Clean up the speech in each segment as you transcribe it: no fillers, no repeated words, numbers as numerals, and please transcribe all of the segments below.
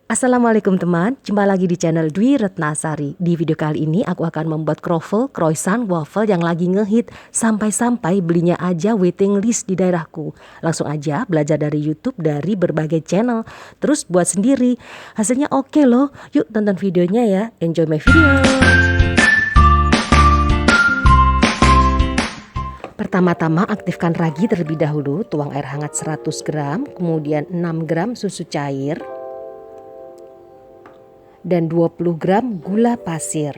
Assalamualaikum teman, jumpa lagi di channel Dwi Retnasari. Di video kali ini aku akan membuat kroffel, croissant, waffle yang lagi ngehit. Sampai-sampai belinya aja waiting list di daerahku. Langsung aja belajar dari YouTube dari berbagai channel. Terus buat sendiri. Hasilnya oke loh. Yuk tonton videonya ya. Enjoy my video. Pertama-tama aktifkan ragi terlebih dahulu. Tuang air hangat 100 gram, kemudian 6 gram susu cair, dan 20 gram gula pasir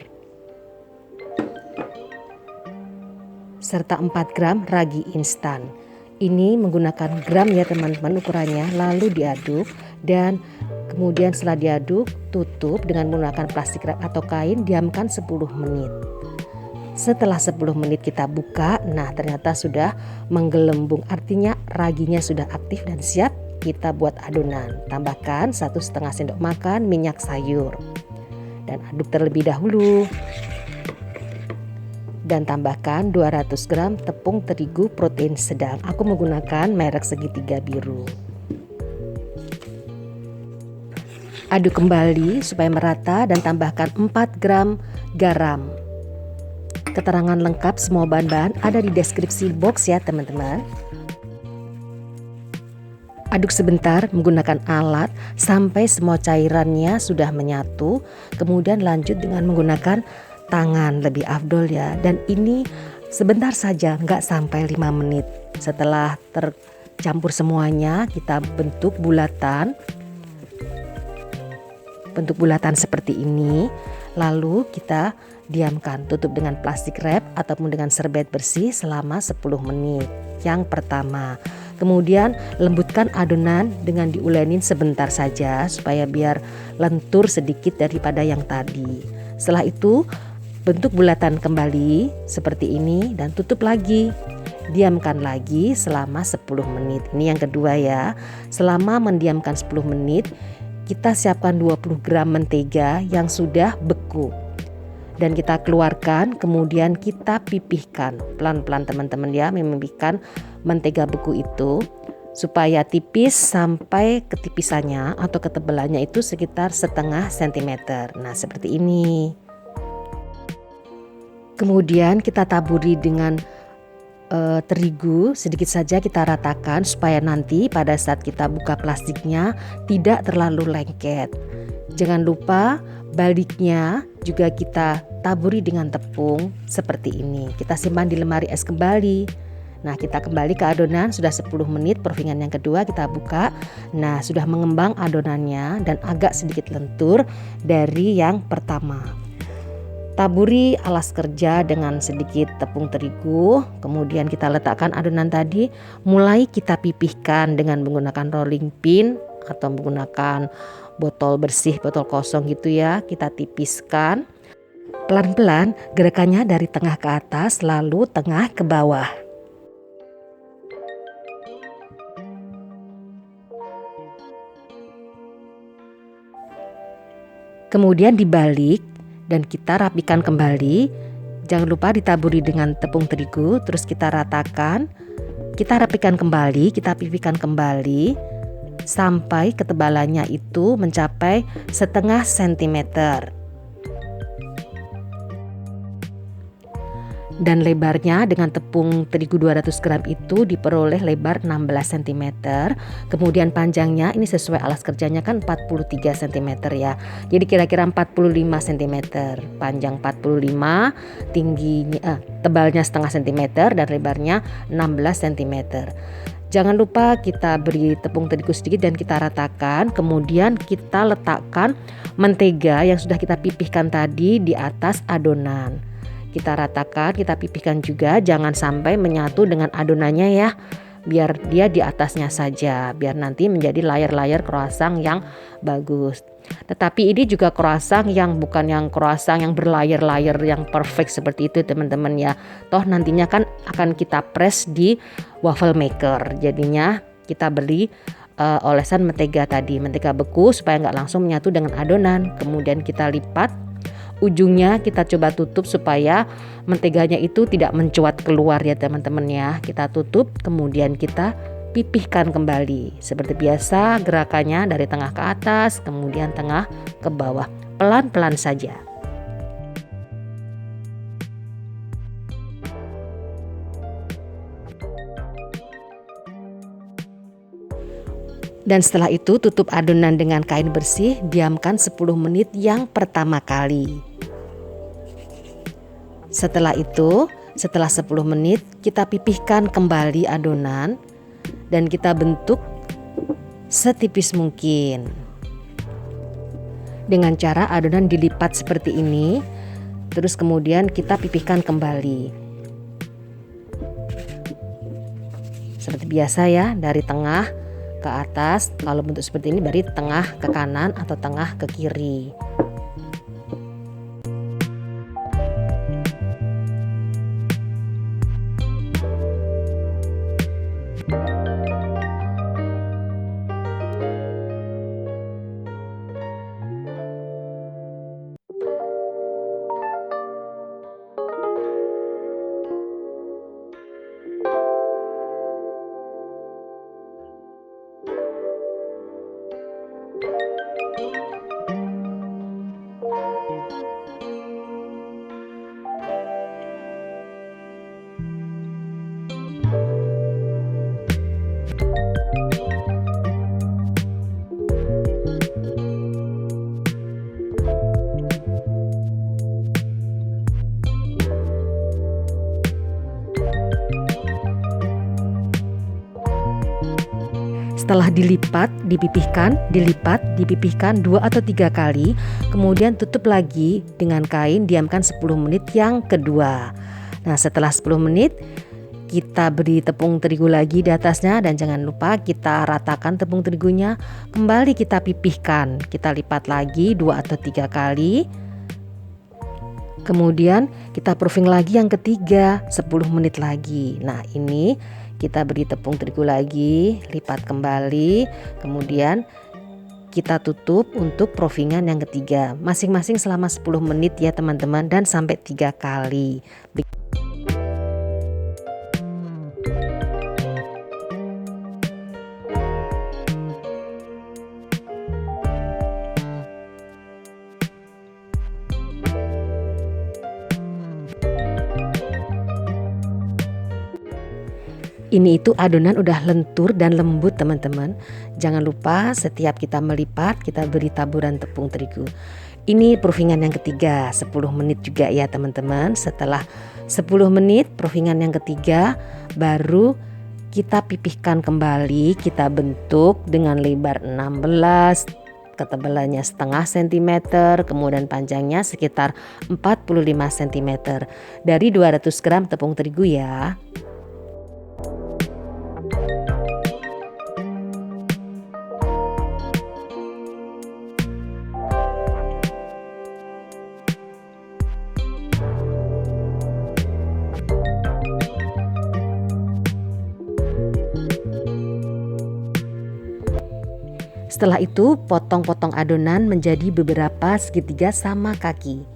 serta 4 gram ragi instan. Ini menggunakan gram ya teman-teman ukurannya. Lalu diaduk dan kemudian setelah diaduk tutup dengan menggunakan plastik wrap atau kain, diamkan 10 menit. Setelah 10 menit kita buka, nah ternyata sudah menggelembung, artinya raginya sudah aktif dan siap kita buat adonan. Tambahkan 1,5 sendok makan minyak sayur dan aduk terlebih dahulu. Dan tambahkan 200 gram tepung terigu protein sedang. Aku menggunakan merek segitiga biru. Aduk kembali supaya merata dan tambahkan 4 gram garam. Keterangan lengkap semua bahan-bahan ada di deskripsi box ya teman-teman. Aduk sebentar menggunakan alat sampai semua cairannya sudah menyatu. Kemudian lanjut dengan menggunakan tangan, lebih afdol ya. Dan ini sebentar saja, nggak sampai 5 menit. Setelah tercampur semuanya, kita bentuk bulatan. Bentuk bulatan seperti ini. Lalu kita diamkan, tutup dengan plastik wrap ataupun dengan serbet bersih selama 10 menit. Yang pertama. Kemudian lembutkan adonan dengan diulenin sebentar saja supaya biar lentur sedikit daripada yang tadi. Setelah itu bentuk bulatan kembali seperti ini dan tutup lagi. Diamkan lagi selama 10 menit. Ini yang kedua ya. Selama mendiamkan 10 menit kita siapkan 20 gram mentega yang sudah beku. Dan kita keluarkan, kemudian kita pipihkan pelan-pelan teman-teman ya, memipihkan mentega beku itu supaya tipis sampai ketipisannya atau ketebalannya itu sekitar 0,5 cm. Nah seperti ini. Kemudian kita taburi dengan terigu sedikit saja, kita ratakan supaya nanti pada saat kita buka plastiknya tidak terlalu lengket. Jangan lupa baliknya juga kita taburi dengan tepung seperti ini. Kita simpan di lemari es kembali. Nah kita kembali ke adonan, sudah 10 menit purfingan yang kedua kita buka. Nah sudah mengembang adonannya dan agak sedikit lentur dari yang pertama. Taburi alas kerja dengan sedikit tepung terigu. Kemudian kita letakkan adonan tadi. Mulai kita pipihkan dengan menggunakan rolling pin atau menggunakan botol bersih, botol kosong gitu ya. Kita tipiskan. Pelan-pelan gerakannya dari tengah ke atas lalu tengah ke bawah. Kemudian dibalik dan kita rapikan kembali. Jangan lupa ditaburi dengan tepung terigu, terus kita ratakan. Kita rapikan kembali, kita pipihkan kembali sampai ketebalannya itu mencapai 0,5 cm. Dan lebarnya dengan tepung terigu 200 gram itu diperoleh lebar 16 cm. Kemudian panjangnya ini sesuai alas kerjanya kan 43 cm ya. Jadi kira-kira 45 cm. Panjang 45, tingginya tebalnya 0,5 cm dan lebarnya 16 cm. Jangan lupa kita beri tepung terigu sedikit dan kita ratakan. Kemudian kita letakkan mentega yang sudah kita pipihkan tadi di atas adonan. Kita ratakan, kita pipihkan juga, jangan sampai menyatu dengan adonannya ya. Biar dia di atasnya saja, biar nanti menjadi layar-layar croissant yang bagus. Tetapi ini juga croissant yang bukan yang croissant yang berlayar-layar yang perfect seperti itu teman-teman ya. Toh nantinya kan akan kita press di waffle maker. Jadinya kita beli olesan mentega tadi, mentega beku supaya nggak langsung menyatu dengan adonan. Kemudian kita lipat. Ujungnya kita coba tutup supaya menteganya itu tidak mencuat keluar ya teman-teman ya. Kita tutup, kemudian kita pipihkan kembali. Seperti biasa gerakannya dari tengah ke atas, kemudian tengah ke bawah. Pelan-pelan saja. Dan setelah itu tutup adonan dengan kain bersih, diamkan 10 menit yang pertama kali. Setelah itu, setelah 10 menit kita pipihkan kembali adonan dan kita bentuk setipis mungkin. Dengan cara adonan dilipat seperti ini, terus kemudian kita pipihkan kembali. Seperti biasa ya, dari tengah ke atas. Kalau bentuk seperti ini dari tengah ke kanan atau tengah ke kiri. Setelah dilipat, dilipat, dipipihkan 2 atau 3 kali, kemudian tutup lagi dengan kain, diamkan 10 menit yang kedua. Nah, setelah 10 menit kita beri tepung terigu lagi di atasnya dan jangan lupa kita ratakan tepung terigunya. Kembali kita pipihkan, kita lipat lagi 2 atau 3 kali. Kemudian kita proofing lagi yang ketiga 10 menit lagi. Nah, ini kita beri tepung terigu lagi, lipat kembali, kemudian kita tutup untuk proofingan yang ketiga. Masing-masing selama 10 menit ya teman-teman, dan sampai 3 kali. Ini itu adonan udah lentur dan lembut teman-teman. Jangan lupa setiap kita melipat kita beri taburan tepung terigu. Ini proofingan yang ketiga, 10 menit juga ya teman-teman. Setelah 10 menit proofingan yang ketiga baru kita pipihkan kembali, kita bentuk dengan lebar 16, ketebalannya setengah sentimeter, kemudian panjangnya sekitar 45 cm. Dari 200 gram tepung terigu ya. Setelah itu potong-potong adonan menjadi beberapa segitiga sama kaki.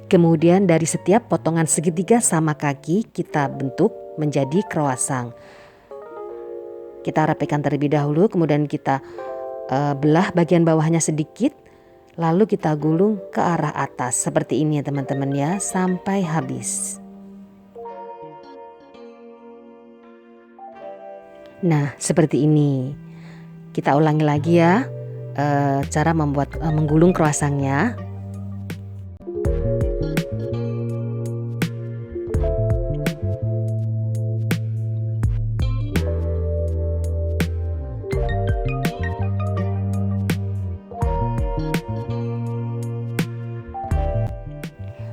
Kemudian dari setiap potongan segitiga sama kaki kita bentuk menjadi croissant. Kita rapikan terlebih dahulu, kemudian kita belah bagian bawahnya sedikit, lalu kita gulung ke arah atas seperti ini ya teman-teman ya, sampai habis. Nah, seperti ini. Kita ulangi lagi ya cara membuat menggulung croissantnya.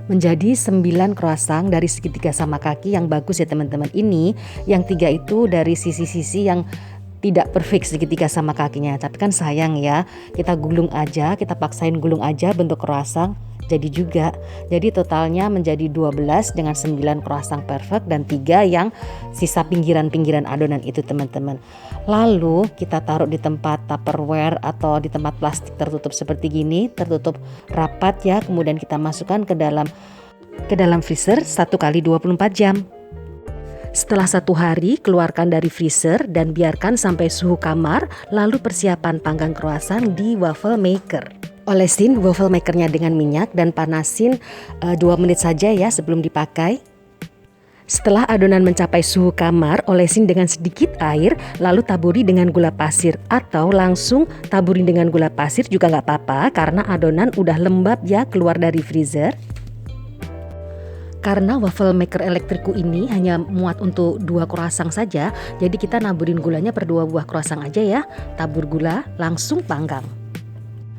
Menjadi 9 croissant dari segitiga sama kaki yang bagus ya teman-teman. Ini yang 3 itu dari sisi-sisi yang tidak perfect segitiga sama kakinya. Tapi kan sayang ya, kita gulung aja, kita paksain gulung aja bentuk croissant. Jadi juga, jadi totalnya menjadi 12 dengan 9 croissant perfect dan 3 yang sisa pinggiran-pinggiran adonan itu teman-teman. Lalu kita taruh di tempat tupperware atau di tempat plastik tertutup seperti gini, tertutup rapat ya. Kemudian kita masukkan ke dalam freezer 1 kali 24 jam. Setelah 1 hari, keluarkan dari freezer dan biarkan sampai suhu kamar, lalu persiapan panggang croissant di waffle maker. Olesin waffle makernya dengan minyak dan panasin 2 menit saja ya sebelum dipakai. Setelah adonan mencapai suhu kamar, olesin dengan sedikit air, lalu taburi dengan gula pasir. Atau langsung taburi dengan gula pasir juga nggak apa-apa karena adonan udah lembab ya keluar dari freezer. Karena waffle maker elektrikku ini hanya muat untuk 2 croissant saja, jadi kita naburin gulanya per 2 buah croissant aja ya. Tabur gula, langsung panggang.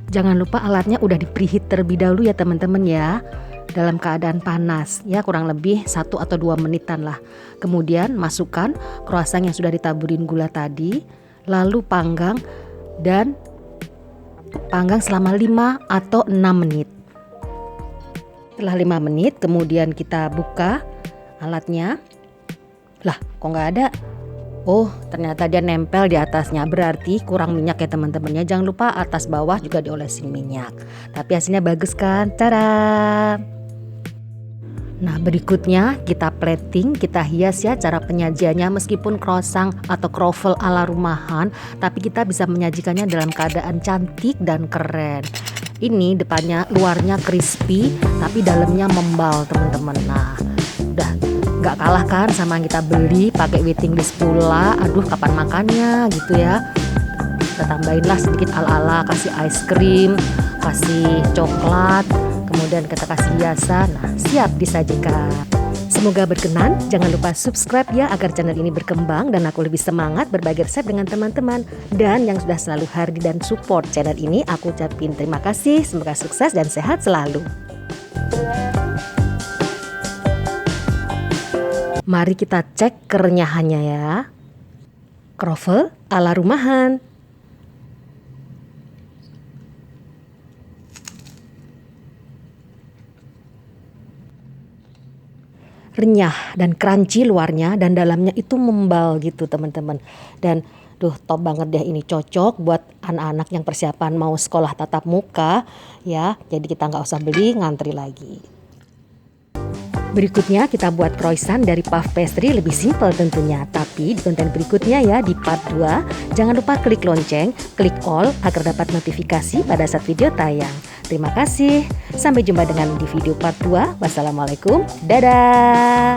Jangan lupa alatnya udah di preheat terlebih dahulu ya teman-teman ya. Dalam keadaan panas ya, kurang lebih 1 atau 2 menitan lah. Kemudian masukkan croissant yang sudah ditaburin gula tadi, lalu panggang selama 5 atau 6 menit. Setelah 5 menit kemudian kita buka alatnya. Lah kok nggak ada? Oh ternyata dia nempel di atasnya, berarti kurang minyak ya teman-teman ya. Jangan lupa atas bawah juga diolesin minyak. Tapi hasilnya bagus kan? Tada! Nah berikutnya kita plating, kita hias ya cara penyajiannya. Meskipun croissant atau croffle ala rumahan, tapi kita bisa menyajikannya dalam keadaan cantik dan keren. Ini depannya luarnya crispy tapi dalamnya membal teman-teman. Nah udah gak kalah kan sama yang kita beli pakai waiting list pula. Aduh kapan makannya gitu ya. Kita tambahinlah sedikit ala-ala, kasih ice cream, kasih coklat, kemudian kita kasih hiasan. Nah siap disajikan. Semoga berkenan. Jangan lupa subscribe ya agar channel ini berkembang dan aku lebih semangat berbagi resep dengan teman-teman. Dan yang sudah selalu hadir dan support channel ini, aku ucapin terima kasih. Semoga sukses dan sehat selalu. Mari kita cek kerenyahannya ya. Croffle ala rumahan. Renyah dan crunchy luarnya dan dalamnya itu membal gitu teman-teman. Dan top banget deh, ini cocok buat anak-anak yang persiapan mau sekolah tatap muka ya. Jadi kita nggak usah beli ngantri lagi. Berikutnya kita buat croissant dari puff pastry, lebih simple tentunya. Tapi di konten berikutnya ya, di part 2, jangan lupa klik lonceng, klik all agar dapat notifikasi pada saat video tayang. Terima kasih, sampai jumpa dengan di video part 2. Wassalamualaikum, dadah.